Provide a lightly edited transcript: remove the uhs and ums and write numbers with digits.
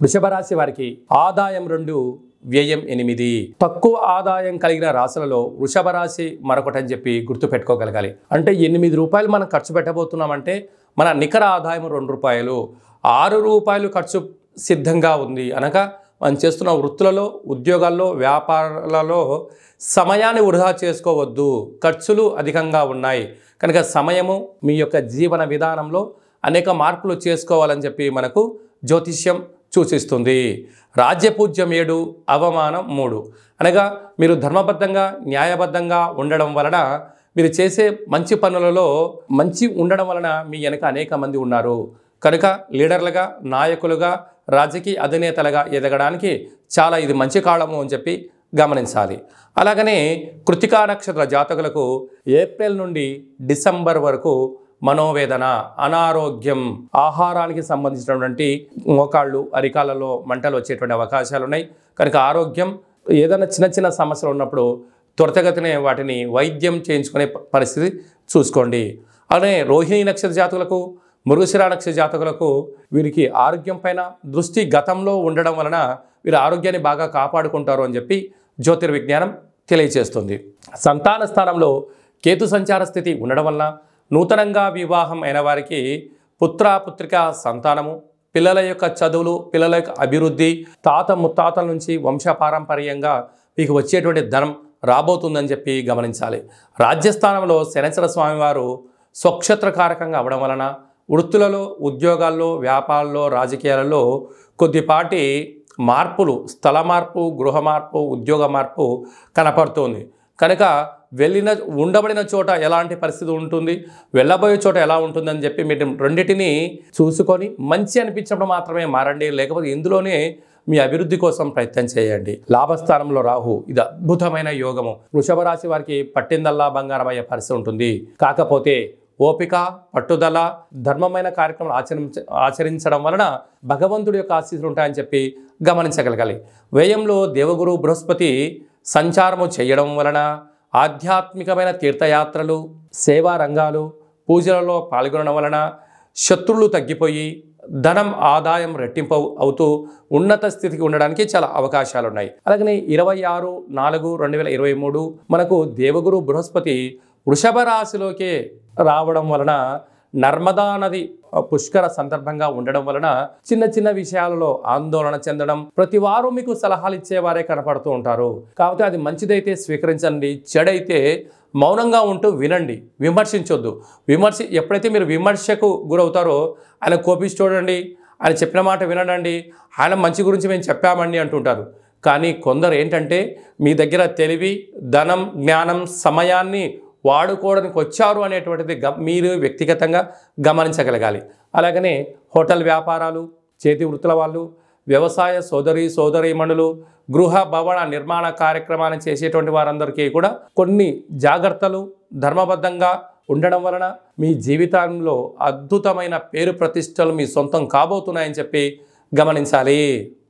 వృషభ రాశి వారికి ఆదాయం 2, వ్యయం 8. తక్కువ ఆదాయం కలిగిన రాశులలో వృషభ రాశి మరొకటని చెప్పి గుర్తుపెట్టుకోగలగాలి. అంటే 8 రూపాయలు మనం ఖర్చు పెట్టబోతున్నామంటే మన నికర ఆదాయం 2 రూపాయలు, 6 రూపాయలు ఖర్చు సిద్ధంగా ఉంది అనగా మనం చేస్తున్న వృత్తులలో, ఉద్యోగాల్లో, వ్యాపారాలలో సమయాన్ని వృధా చేసుకోవద్దు. ఖర్చులు అధికంగా ఉన్నాయి కనుక సమయము మీ యొక్క జీవన విధానంలో అనేక మార్పులు చేసుకోవాలని చెప్పి మనకు జ్యోతిష్యం సూచిస్తుంది. రాజ్యపూజ్యం 7, అవమానం 3 అనగా మీరు ధర్మబద్ధంగా, న్యాయబద్ధంగా ఉండడం వలన, మీరు చేసే మంచి పనులలో మంచి ఉండడం వలన మీ వెనక అనేక మంది ఉన్నారు కనుక లీడర్లుగా, నాయకులుగా, రాజకీయ అధినేతలుగా ఎదగడానికి చాలా ఇది మంచి కాలము అని చెప్పి గమనించాలి. అలాగనే కృతికా నక్షత్ర జాతకులకు ఏప్రిల్ నుండి డిసెంబర్ వరకు మనోవేదన, అనారోగ్యం, ఆహారానికి సంబంధించినటువంటి మోకాళ్ళు, అరికాలలో మంటలు వచ్చేటువంటి అవకాశాలు ఉన్నాయి కనుక ఆరోగ్యం, ఏదైనా చిన్న చిన్న సమస్యలు ఉన్నప్పుడు త్వరితగతినే వాటిని వైద్యం చేయించుకునే పరిస్థితి చూసుకోండి. అలానే రోహిణి నక్షత్ర జాతకులకు, మృగశిర నక్షత్ర జాతకులకు వీరికి ఆరోగ్యం పైన దృష్టి గతంలో ఉండడం వలన వీరు ఆరోగ్యాన్ని బాగా కాపాడుకుంటారు అని చెప్పి జ్యోతిర్విజ్ఞానం తెలియజేస్తుంది. సంతాన స్థానంలో కేతు సంచార స్థితి ఉండడం వలన నూతనంగా వివాహం అయిన వారికి పుత్రిక సంతానము, పిల్లల యొక్క చదువులు, పిల్లల యొక్క అభివృద్ధి, తాత ముత్తాతల నుంచి వంశపారంపర్యంగా మీకు వచ్చేటువంటి ధనం రాబోతుందని చెప్పి గమనించాలి. రాజ్యస్థానంలో శనేశ్వర స్వామివారు స్వక్షత్రకారకంగా అవ్వడం వలన వృత్తులలో, ఉద్యోగాల్లో, వ్యాపారాల్లో, రాజకీయాలలో కొద్దిపాటి మార్పులు, స్థల మార్పు, గృహ మార్పు, ఉద్యోగ మార్పు కనపడుతుంది కనుక ఉండబడిన చోట ఎలాంటి పరిస్థితి ఉంటుంది, వెళ్ళబోయే చోట ఎలా ఉంటుందని చెప్పి మీరు రెండింటిని చూసుకొని మంచి అనిపించినప్పుడు మాత్రమే మారండి. లేకపోతే ఇందులోనే మీ అభివృద్ధి కోసం ప్రయత్నం చేయండి. లాభస్థానంలో రాహు, ఇది అద్భుతమైన యోగము. వృషభ రాశి వారికి పట్టిందల్లా బంగారం అయ్యే పరిస్థితి ఉంటుంది. కాకపోతే ఓపిక, పట్టుదల, ధర్మమైన కార్యక్రమాలు ఆచరించడం వలన భగవంతుడి యొక్క ఆశీస్సులు ఉంటాయని చెప్పి గమనించగలగాలి. వ్యయంలో దేవగురు బృహస్పతి సంచారము చేయడం వలన ఆధ్యాత్మికమైన తీర్థయాత్రలు, సేవా రంగాలు, పూజలలో పాల్గొనడం వలన శత్రువులు తగ్గిపోయి ధనం ఆదాయం రెట్టింపు అవుతూ ఉన్నత స్థితికి ఉండడానికి చాలా అవకాశాలు ఉన్నాయి. అలాగనే 26/4/2023 మనకు దేవగురు బృహస్పతి వృషభ రాశిలోకే రావడం వలన నర్మదా నది పుష్కర సందర్భంగా ఉండడం వలన చిన్న చిన్న విషయాలలో ఆందోళన చెందడం, ప్రతి వారు మీకు సలహాలు ఇచ్చేవారే కనపడుతూ ఉంటారు. కాబట్టి అది మంచిదైతే స్వీకరించండి, చెడైతే మౌనంగా ఉంటూ వినండి, విమర్శించొద్దు. ఎప్పుడైతే మీరు విమర్శకు గురవుతారో ఆయన కోపిస్తూ చూడండి, ఆయన చెప్పిన మాట వినండి, ఆయన మంచి గురించి మేము చెప్పామండి అంటుంటారు. కానీ కొందరు ఏంటంటే మీ దగ్గర తెలివి, ధనం, జ్ఞానం, సమయాన్ని వాడుకోవడానికి వచ్చారు అనేటువంటిది మీరు వ్యక్తిగతంగా గమనించగలగాలి. అలాగనే హోటల్ వ్యాపారాలు, చేతి వృత్తుల వాళ్ళు, వ్యవసాయ సోదరీమణులు, గృహ భవన నిర్మాణ కార్యక్రమాన్ని చేసేటువంటి వారందరికీ కూడా కొన్ని జాగ్రత్తలు, ధర్మబద్ధంగా ఉండడం వలన మీ జీవితంలో అద్భుతమైన పేరు ప్రతిష్టలు మీ సొంతం కాబోతున్నాయని చెప్పి గమనించాలి.